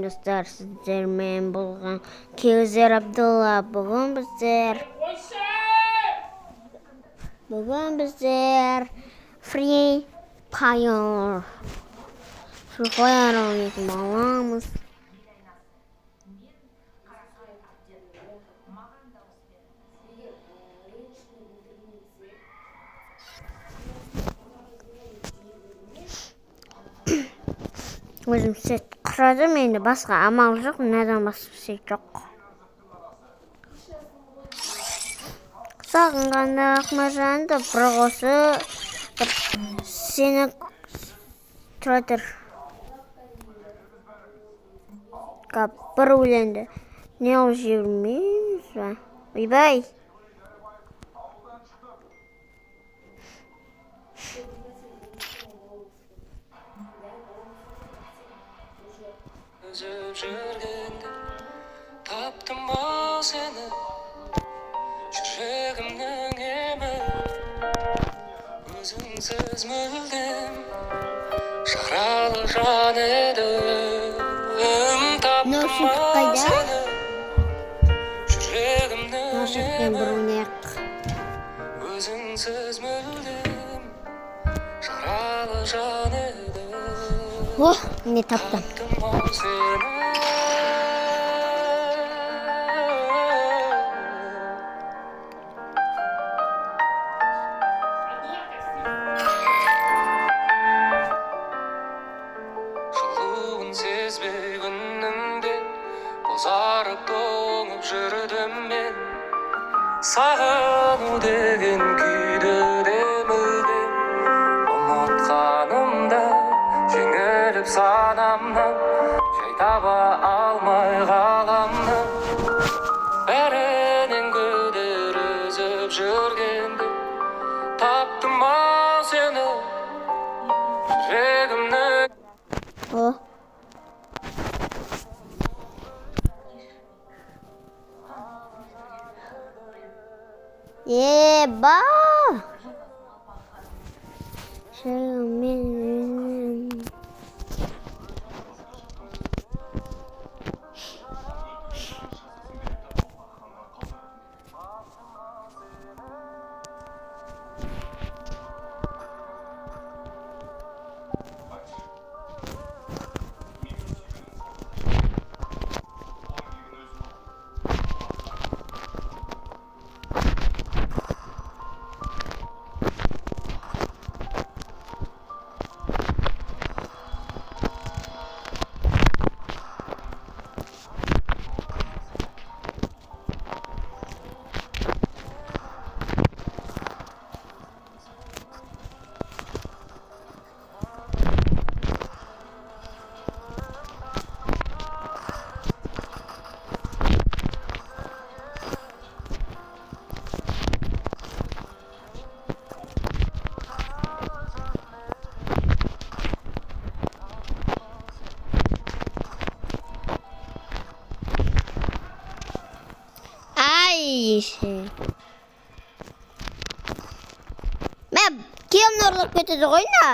Dostlar, sizlerмен болған Кеузер Абдулла. Бүгін біздер Free Fire ойнайтын боламыз. Өзім сет құрадым, енді басқа амал жоқ, надан басқа сет жоқ. Сағынғанда Ақмаржанды бір қосы сені тұра тұр. Бір өлеңді. Не ол жібермейміз ба? Ойбай! жүргенде таптым ба сені жүрегімнің емі өзіңсіз мүлдем жаралы жан едім таптым ба сені жүрегімнің емі өзіңсіз мүлдем жаралы жан едім. Не таптым. Жылуын сезбей күннің де бозарып тоңып жүрдім мен сағыну деген күйді де мүлдем ұмытқанымда жеңіліп санамнан жай таба алмай қаламын бәрінен көдер үзіп жүргенде таптым ба сені жүрегімнің Еба! Мен кем ұрлап кетеді ғой на?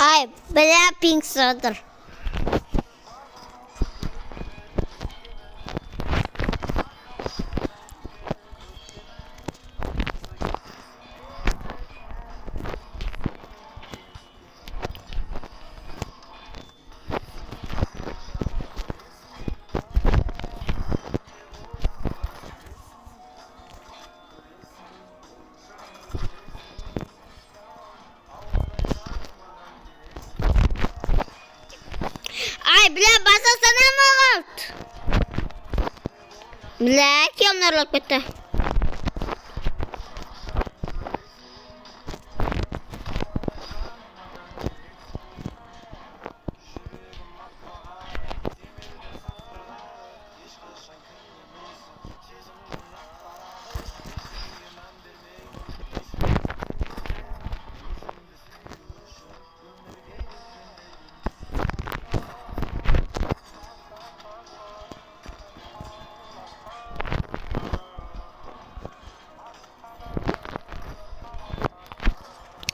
Ай, бля, пинг садыр. бля, баса санама қалды. Бля, келін ұрлап кетті.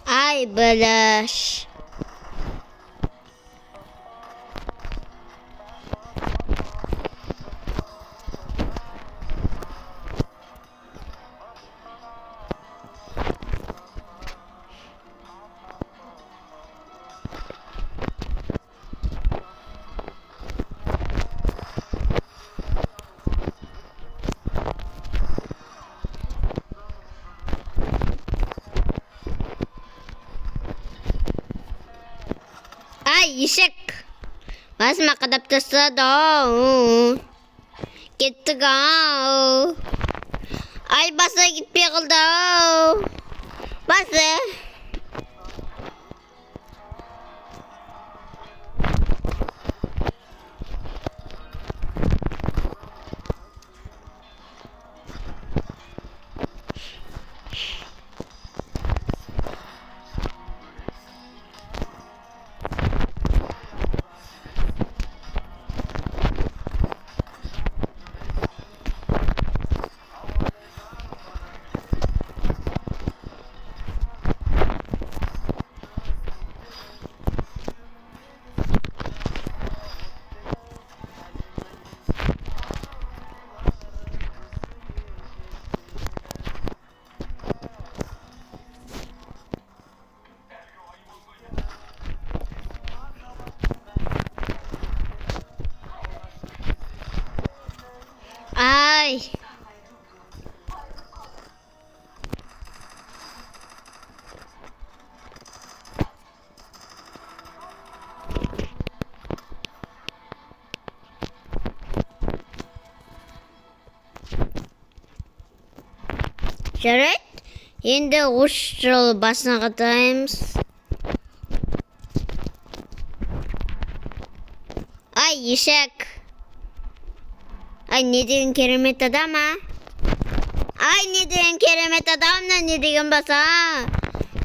Ay belaş. Ay eşek. Basma kadap tastı. Gitti gal. Ay basa gitmeye kaldı. Basa. Ay. Жарайды. Енді осы жолы басына қатаймыз. Ай, ешек. Ay ne деген керемет адам, а? Ay ne деген керемет адам, не деген баса?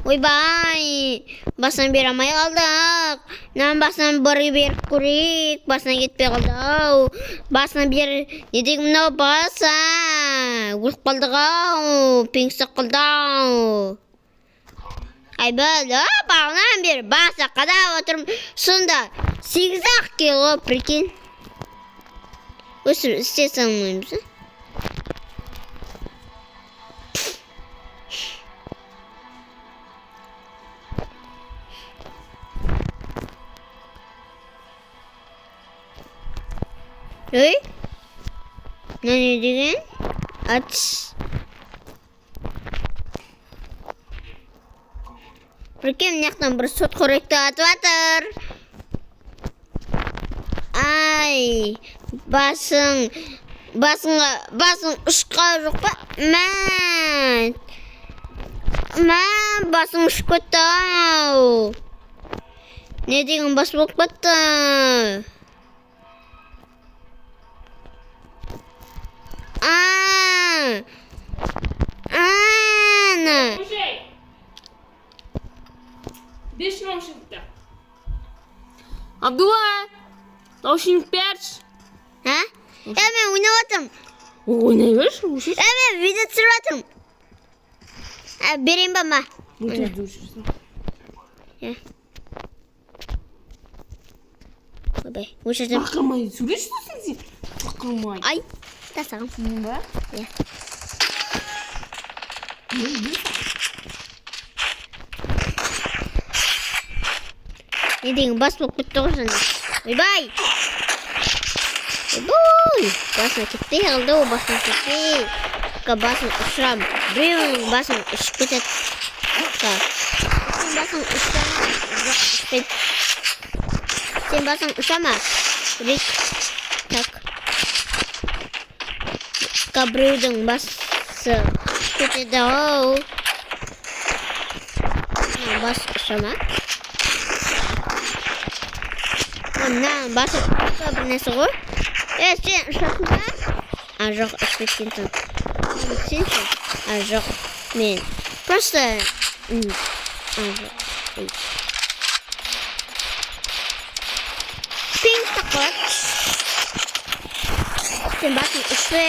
Ойбай, басын бере алмай қалдық. Мынаны басын беріп көрейік. Басына кетпей қалды. Басына бер, не деген мынау баса? Өліп қалдық-ау, пеңсіп қалды. Ай бәлі, бағынан бері баса қадап отырмын. Сонда 8-ақ кило, прикинь. Өсір, істей салмаймыз, а? Ой, мына не деген? Атыс. Прикинь, мынаяқтан бір сот қоректі атып атыр. Ай, басың ұшқа жоқ па? Мән, басың ұшып кетті-ау. Не деген бас болып кетті? Deixa eu naushinta. Abdullah, naushin perç. Ha? Ben oynamadım. Oynayış mı? Evet, video sıraladım. Vereyim bana. Dur. Ya. Bebe, uçacağım. Bakılmayı sürüyorsun sen. Bakılmayı. Ay, da sağım. Ne var? Ya. Ne diyeyim, bas bak bitti olsun. Bye bye. Bye. Basma gitti, kaldı o basma gitti. Basma uçuram. Bring basma uçuket. Basma uçuram. Sen basma uçama. Рик. Так. Біреудің басы кетеді ау. Бас шама. Мына басы бір нәрсе ғой. Сен ұшасың ба? Жоқ, ішпектенсің. Сенші? Жоқ, мен. Просто... Жоқ. Пинг тақып. Сен басын ұшпе.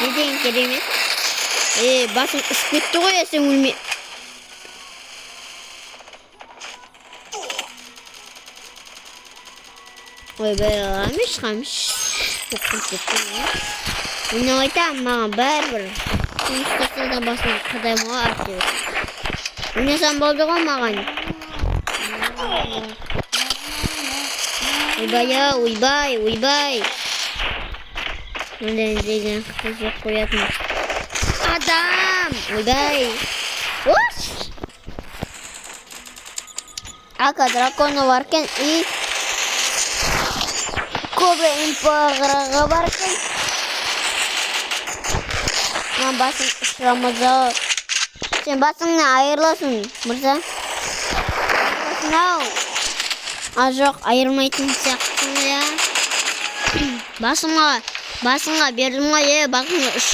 Не деген керемет? Басын ұшып кетті ғой, сен өлме. Ойбай, қамыш. Тоқым кетті. Оны айтам, маған бәрібір. Күністесі да басын қадаймаға артып. Өнесен болды ғой маған. Ойбай. Ондай деген қызық қоятын. Адам! Ойбай. Ош! Ака драконы баркен и... Кобра импағыраға баркен. Мен басын ұшырамызы. Сен басыңны айырласын, мұрза. Айырласын ау. Жоқ, айырмайтын сияқтың, я. Басыңа бердім ғой, басыңа үш.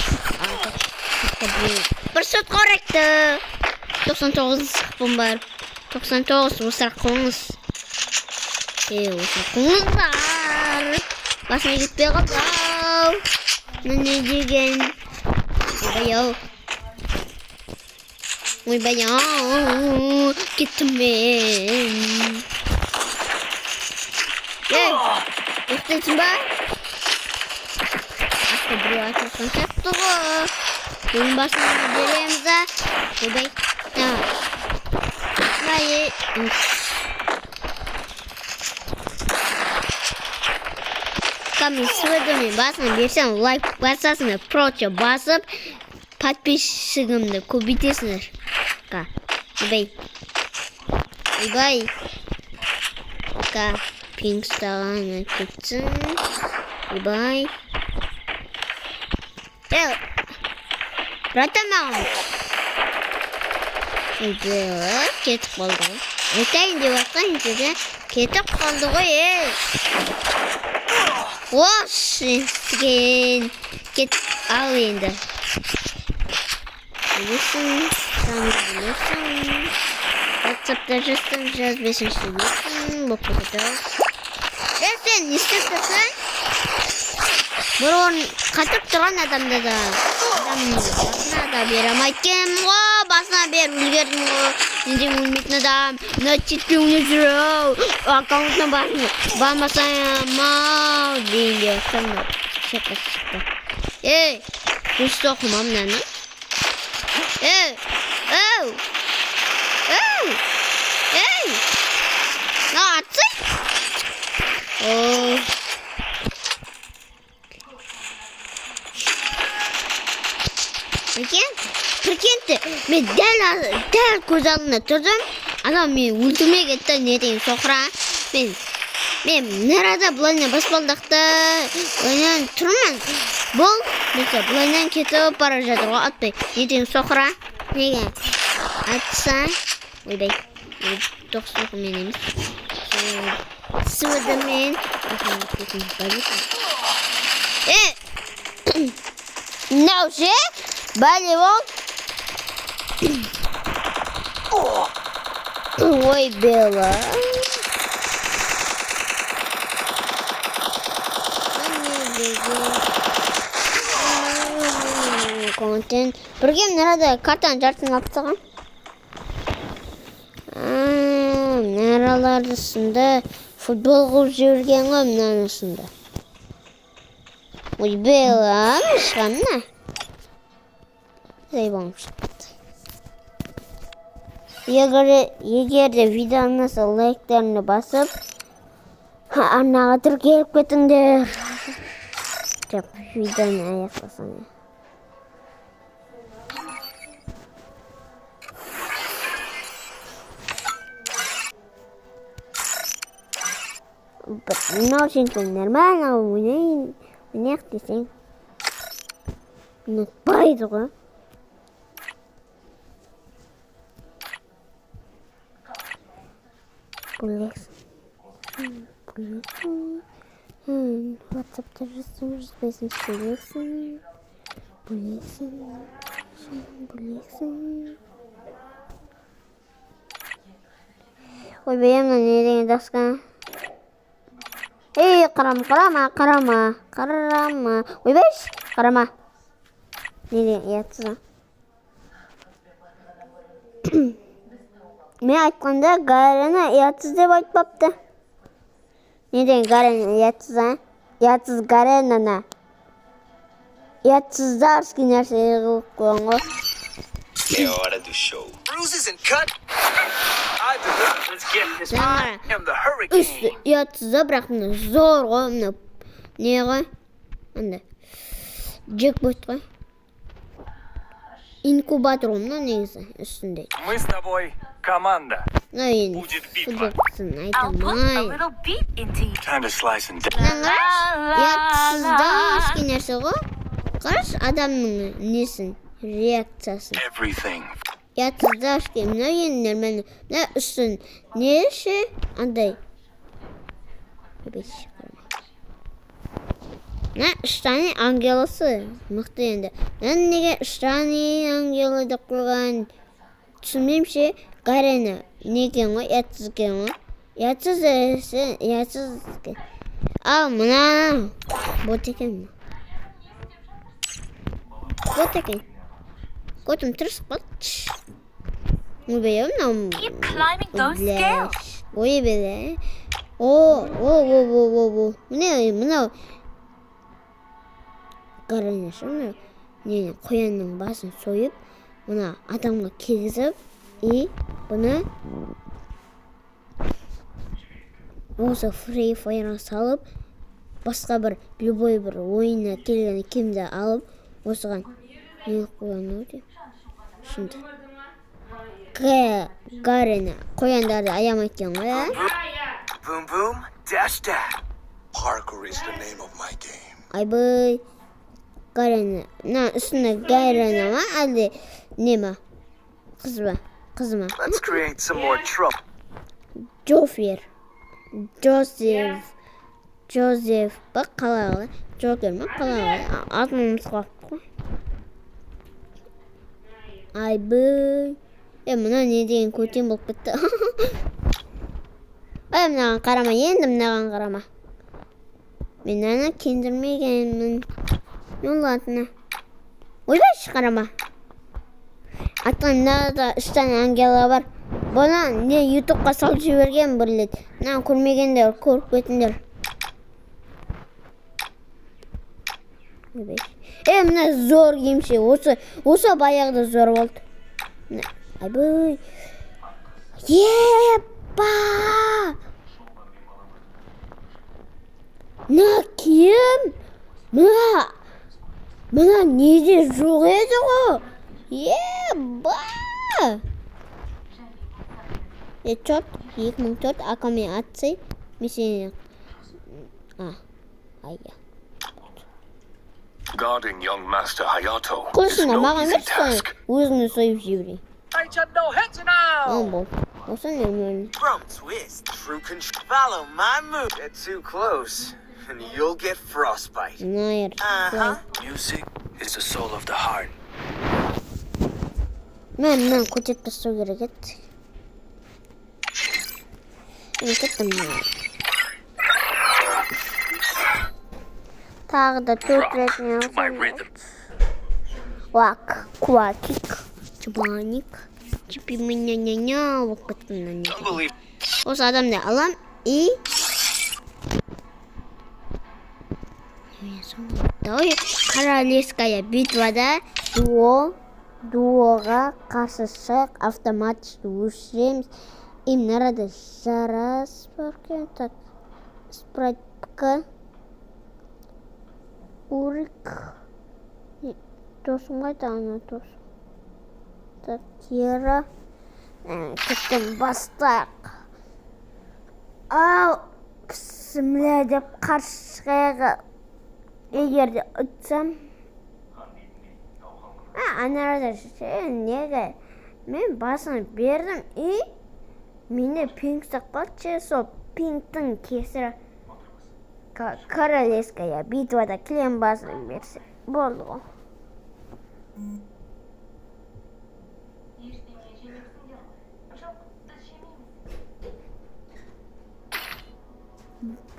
Бір сөт қоректі. 99 сықпын бар. 99 осырақ қоңыз. Осырақ қоңыз бар. Басыңа кетпей қалды ау. Не деген. Ойбай ау. Кеттім мен. Ұқтайсың ба? Біреу атылсын сәтті ғой. Оның басына береміз да. Ойбай. Камен сведомен басына берсем, лайк басасына прочо басып, подписчигімді көбейтесіңдер. Ойбай. Пингстағаны кетсін. Ойбай. Братамағым. Ойбай, кетіп қалды ғой. Айтайын деп атқан жерде кетіп қалды ғой, Ош, сен кет ал енді. Білесің, саны білесің. WhatsApp'та жазсаң, жазбесінші білесің. Бұл кетеді. Сен, не істеп тұрсың? Бір орын қатып тұрған адамды да. Басына да берем айткен ғой. Басына беріп үлгердім ғой. Сенден өлмейтін адам. Мына четпе өне жүру. Аккаунтына бармасайым-ау. Дейін де өттім. Шыққа шықты. Өшті оқымам нәні. На атсың? Прикиньте, мен дәл көз алдында тұрдым. Адам мен өлтірмей кетті, не дейін соқыра. Мен нәрада бұлайнан баспалдақты. Бұлайнан тұрмын. Бұл, бұлайнан кетіп бара жатыр ғой, атпай. Не дейін соқыра. Неге? Атса. Ойбай. Тоқсылық мен емес. Сывыды мен. Мынау ше? Бәле бол. Ой, бела. Контент. Біргем нәрада картаны жартын алып тастаған. Нәраларды сында футбол қылып жүрген ғой мынаны сында. Ой, бела, мышқанна. Зайбам шықты. Егер де видеоны лайктарыны басып, арнаға тіркеліп кетіңдер. Деп, видеоны аяқтасаң. мынау сенікі нормально ойнайық десең ұнатпайды ғой. Бөлексің. Ватсапта жазбайсың, бөлексің. Ой, бейімді не деген дасқа. Ей, қарама. Ойбайш, қарама. Не деген ұятсыз. Мен айтқанда Гарена ұятсыз деп айтпапты. Не деген Гарена ұятсыз, ұятсыз Гаренана. Ұятсыздарский нәрсе қылып қойған ғой. É hora do show. Bruises and cut. I deliver. Let's get this. I am the hurricane. Үсті ұятсызда, бірақ мына зор ғой, мына не ғой, анда джекпот ғой. Инкубатор ғой мына негізі үстінде. Мы с тобой команда. Мына енді футболкасын айтамай. Time to slice and dice. Ұятсызда еске нәрсе ғой. Қараш адамның несін, реакциясын. Everything. Ұятсызда еске, мына енді нормально. Мына үстін неше андай. Мына үштане ангелысы мықты енді. Мен неге үштане ангелы деп қойған түсінбеймше, Гарена некен ғой, ұятсыз екен ғой. Ұятсыз екен. Ал мына бот екен. Бот екен. Котым тырысып қалды. Ойбай, ойбай. О. Мынау Гаренашы, мынау қоянның басын сойып, мына адамға келгізіп, и бұны осы Free Fire'a салып, басқа бір любой бір ойына келген кемді алып, осыған не қойған өте? Шынды. Гарена қояндарды аямайтын ғой, а? Boom boom, dash dash. Parkour is the name of my game. Айбай. Гарена. На үстінде Гарена ма, әлде не ма? Қыз ма? Let's create some more trouble. Джофер. Джозеф. Ба қалай? Джокер ма? Қалай? Атымыз қалып қой. Айбай. Мына не деген көтен болып кетті. Мынаған қарама, енді мынаған қарама. Мен ана кендірмегенмін. Мен латына. Ойбайшы қарама. Атқан мынада үштен ангела бар. Бұны не ютубқа салып жіберген бірлет. Мына көрмегендер, көріп кетіндер. Ойбайшы. Мына зор кемше. Осы баяғыда зор болды. Айбай. Епа! Мына кем? Мына неде жоқ еді ғой? Еба! 2004 акаме атсай. Месен... Айя. Guarding young master Hayato is Құрсына, no маған easy емес task. өзіңі сойып жіберей. Бол. Осы нермелі. From twist, true control. Follow my move. Get too close, and you'll get frostbite. Найр. Music is the soul of the heart. Мен көтет тастау керек еді. Кеттім. Тағы да 4 рет не алсам. Лак, квакик, чубаник, чипи-меня-ня-ня, вот пацаны. Осы адамды алам и... Давай королевская битвада дуоға қарсы шығып автоматически өшіреміз. Им надо жараспаркен. Так, спрайтка. Урик. Тосың қайда ана тосың. Так, Кера. Кеттім бастақ. Ау, Bismillah деп қаршығаға егер де ұтсам. Анарада неге мен басын бердім и мені пинг сақпатшы, сол пингтің кесірі королевская битвада кілем басын берсе болды ғой.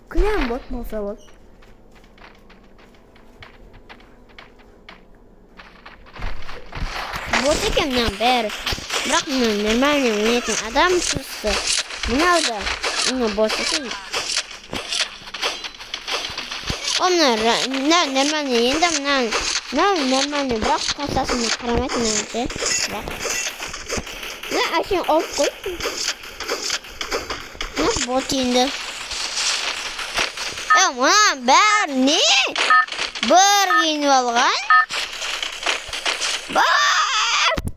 Кілем бот болса болды. Вот екен мынау бәрі. Бірақ мынау нормальный ойнайтын адам шықты. Мынау да мынау бот екен. Мынау нормальный, енді мынау нормальный, бірақ қосасына қарамайтын әнші. Мынау әшен олып қой. Мынау бот енді. Мынау бәрі не? Бір киініп алған.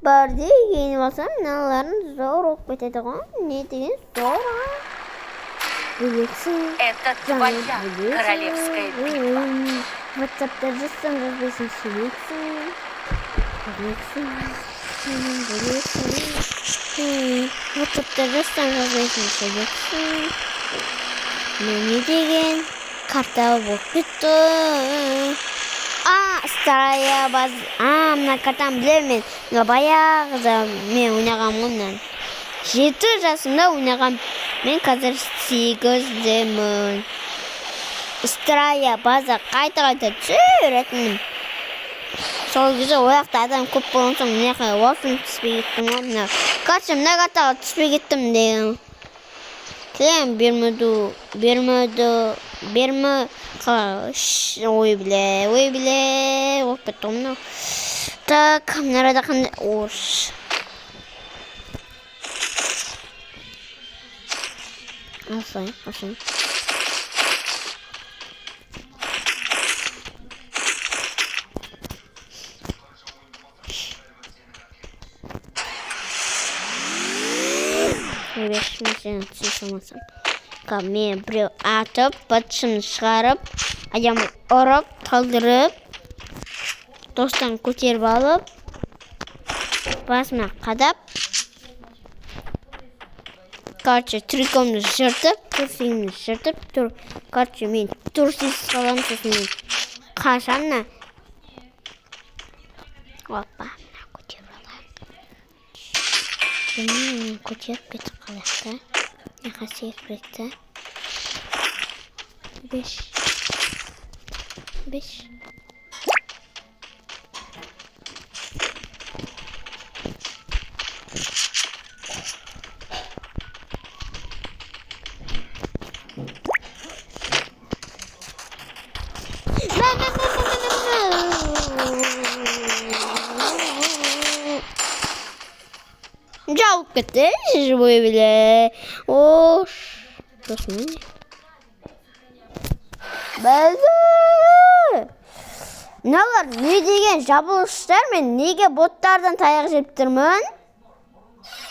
Бірде киініп алсам, мыналарын зор оқып кетеді ғой. Не деген зор? Бөлексің. Это твоя королевская битва. WhatsApp-та жазсаң жазбайсың, сөйлексің. WhatsApp-та жазсаң жазбайсың, сөйлексің. Не деген карта болып кетті. Старая база. Мына картаны білемін мен. Баяғыда мен ойнағам оннан. 7 жасымда ойнағам. Мен қазір 8-демін. Старая база қайта-қайта жүретінмін. Сол кезде ояқта адам көп болған соң мына уақытым түспей кеттім ғой. Короче, мына картаға түспей кеттім деген. Клем бермеді. Ой, біле, оқып кетті ғымнау. Так, мынарада қандай орш. Алсайын. Мен сені түсе салмасам. Мен біреу атып, батшын шығарып, адамы ұрып, талдырып, достан көтеріп алып, басына қадап, короче, трикомды жыртып, турсигімді жыртып, короче, мен турсигіз қалам, сосын мен қашамна. Опа, мына көтеріп алайық. Мен көтеріп кетіп қалақты. Яқа секретті. 5. Жауып кетті, живой біле. Ош. Досым не? Бәлді! Мыналар не деген жабылыштар, мен неге боттардан таяқ жеп тұрмын?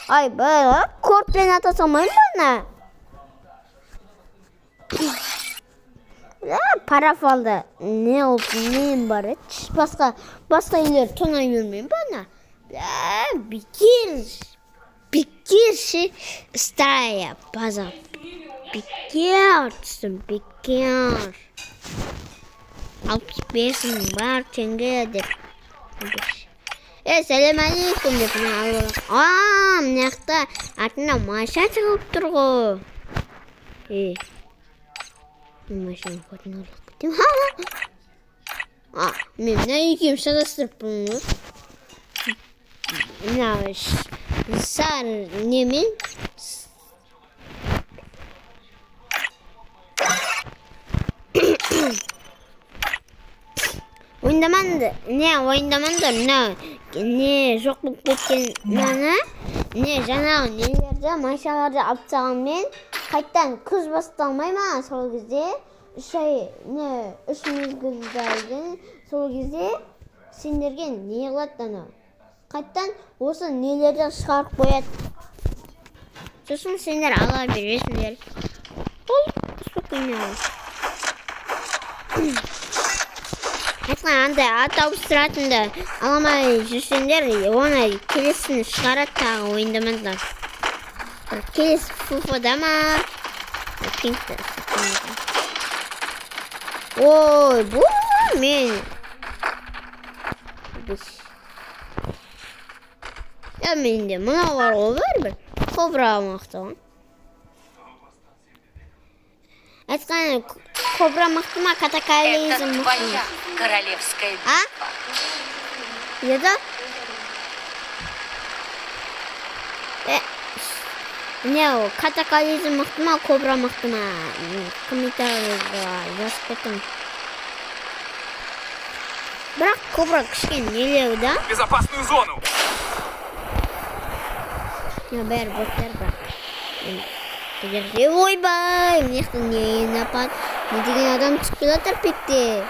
Ай, бәлі, көрпен ата салмайын бана. Парафалда не олып, нем бар еді? Басқа үйлер тонай өрмейін бана. Бекерші старая база. Бекер түстім, бекер. 65 бар теңге деп. Сәлем алейкум деп алып. Мына жақта артында машина шығып тұр ғой. Машина қотын ұрып кетем. Мен мына екем шағыстырып бұны. Мына сар немен ойындаманды не жоқ болып кеткен мана не жаңағы нелерді машиналарды алып тастағанмен қайттан күз басталмай ма сол кезде 3 мезгілден сол кезде сендерге не қылады ана қайттан осы нелерді шығарып қояды сосын сендер ала бересіңдер. Ол ойнау. Айтқан андай ат ауыстыратынды аламай жүрсеңдер, оны келесін шығарат тағы ойындамаңдар. Келесі фуфода ма? Ой, бұл мен. Менде мынау бар ғой бәрібір. Кобра мықты ғой. Айтқан кобра мықты ма, катаклизм Это мықты ма? твоя королевская битва. Еді? Не, катаклизм мықты ма, кобра мықты ма? Комментарийға жазып кетің. Бірақ кобра кішкене нелеу, да? Безопасную зону! Бәрі боттар бірақ. Подержи, ойбай! Мықты не напад? Не деген адам түспі жатыр пекте.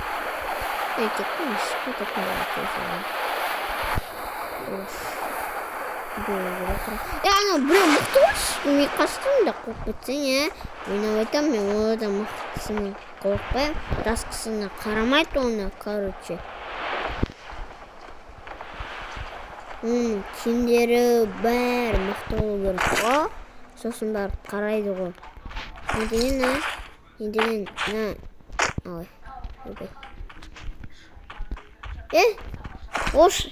Кеттің, шықпы тоқын ана біреу мықты болшы. Мен қастым да қорып кетсең, ойнап айтам, мен одан мықтысына қорықпайым. Таскысына қарамайды оны, короче. Киімдері бәрі мықты болу керек қой. Сосын барып қарайды ғой. Не деген, на? Не деген, на? Ой, өбей. Ош,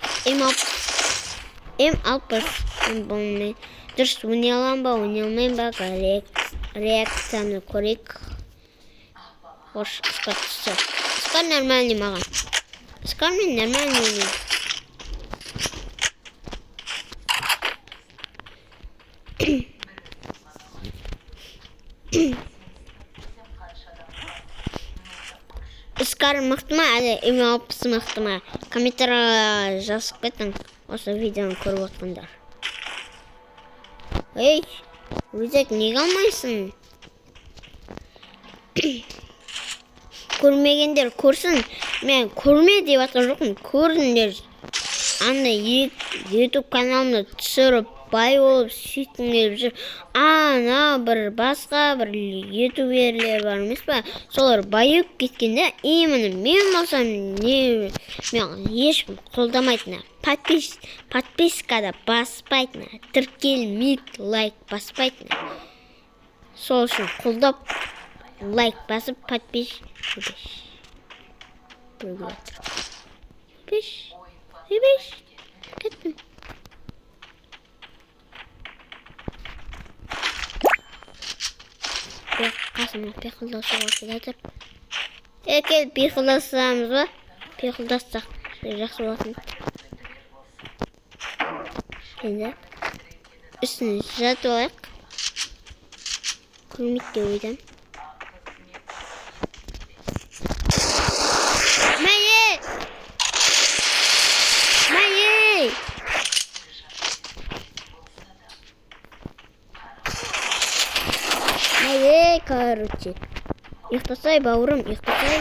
М60. Болмай. Дұрыс, өне алам ба, өне алмайым ба, реакцияны көрейік. Ош, ұскар түсті. Ұскар нормальный маған. Ұскар мен нормальный ойнайым. Ұскар мықты ма, әлі М60 мықты ма? Комментарийға жазып кетің, осы видеоны көріп отқандар. Ей, өзек неге алмайсың? Көрмегендер көрсін. Мен көрме деп атқан жоқпын, көрдіңдер. Андай YouTube каналымда түсіріп, бай болып сөйтін келіп жүр. Ана бір басқа бір ютуберлер бар емес па? Солар байып кеткенде, именно мен болсам мен ешкім қолдамайтын. Подпискада баспайтын. Тіркелмейді, лайк баспайтын. Сол үшін қолдап лайк басып подписчик. Кеттім. Қасымда пиқылдасуға келатыр. Кел, пиқылдасамыз ба? Пиқылдассақ жақсы болатын. Енді үстіне жатып алайық. Көрмейді деп ойдам. Короче, ұйықтасай, бауырым, ұйықтасай.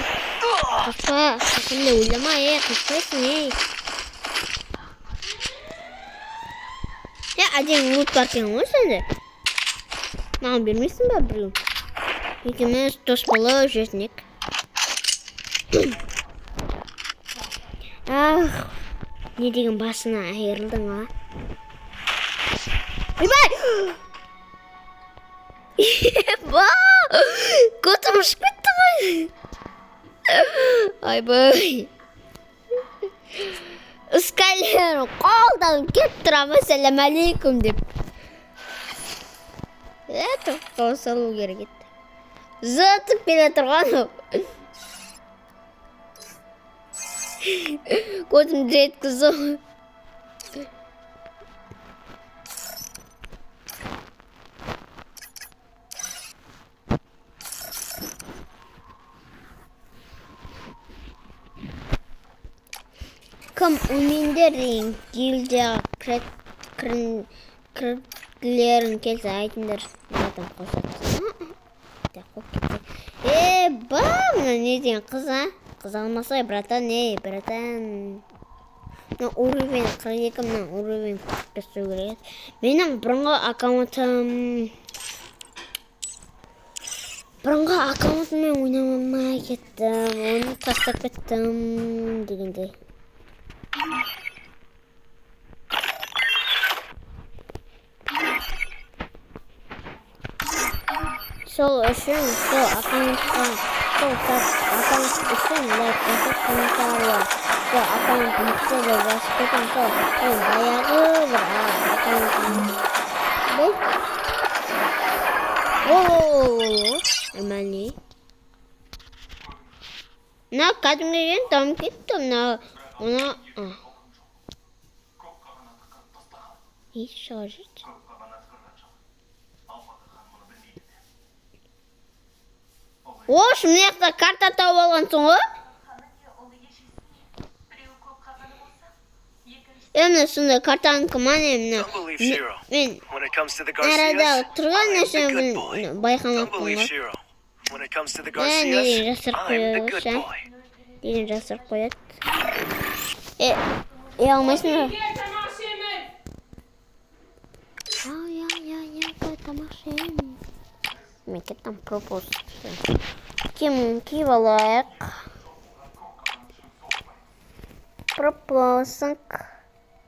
Қашпа, қашымды ойлама, қашпайсың, әден ұлт бар кен ғой сәнде. Маған бермейсің ба біреу? Екеміз дос болып жүрсінек. Не деген басына айырылдың, а? Ойбай! Көтім ұшып кетті ғой. Айбай. Үскәлер қолдан кеп тұрамы сәлем әлейкум деп. Тоқтау салу керек етті. Зөтіп келе тұрған ол. Көтім жеткізу. Кім өмендердің гильдияға кіргілерін келсе айтындар. Батым қосатсын. Ба, мұна не деген қыз, а? Қыз алмасай, братан, братан. Уровень 42, мұна уровень 45 керек. Менің бұрынғы аккаунтым бұрынғы аккаунтыммен ойнамай кеттім, оны тастап кеттім дегендей. Сол үшін сол аккаунтқа үшін лайк басып комментария. Сол аккаунт мықты деп жазып кетем, сол баяғы бір аккаунтым. Бұл? Нормальный. Мына кәдімгіден дамып кетті, мына не шығарып? Ош, мына жақта карта тауып алғансың ғой? Мына сонда картаның кімане мына? Don't believe Shiro. Мен When it comes to the арада Garcias, тұрған I am the нәрсені good boy. байқамаппын Don't believe ғой. Shiro. When it comes to the неден Garcias, жасырып I'm the good қояды, boy. неден жасырып қояды. Алмайсың ба? Тамақ ішемін. Мен кеттім пропуск. Киіп алайық.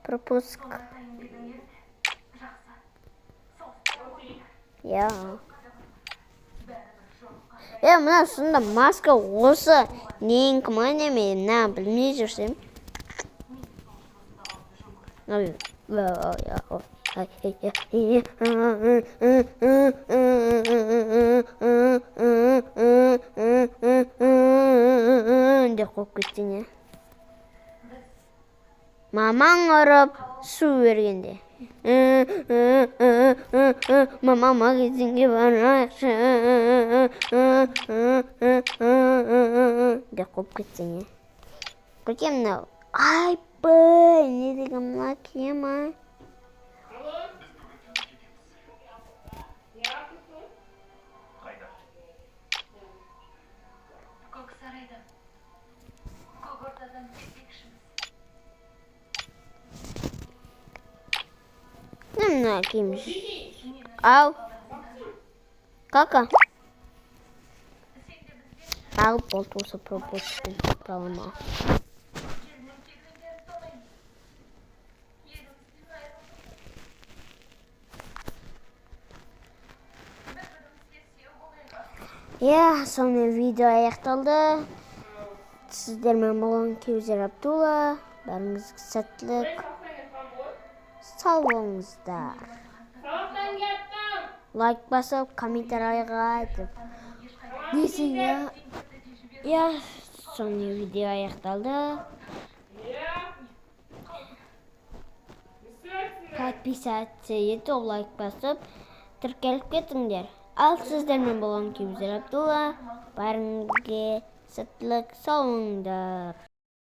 Пропуск. Я. Мына сонда маска осы нең кімане мен білмей жүрсем. Деп қойып кетті не? Мамаң ұрып су бергенде. Мама магазинге барайықшы. Деп қойып кетті не? Көркем мынау. Айпай, не деген мына кием, Мына кием. Ау. Кака? Алып болды осы пропускпен правома. Соны видео аяқталды. Сіздермен болған Кеузер Абдулла. Бәріңізге сәттілік. Сау болыңыздар. Лайк басып, комментарийға айтып. Несіне? Соны видео аяқталды. Подписаться етіп, лайк басып, тіркеліп кетіңдер. Ал сіздермен болған Кеузер Абдулла. Бәріңізге сәттілік, сау болыңдар.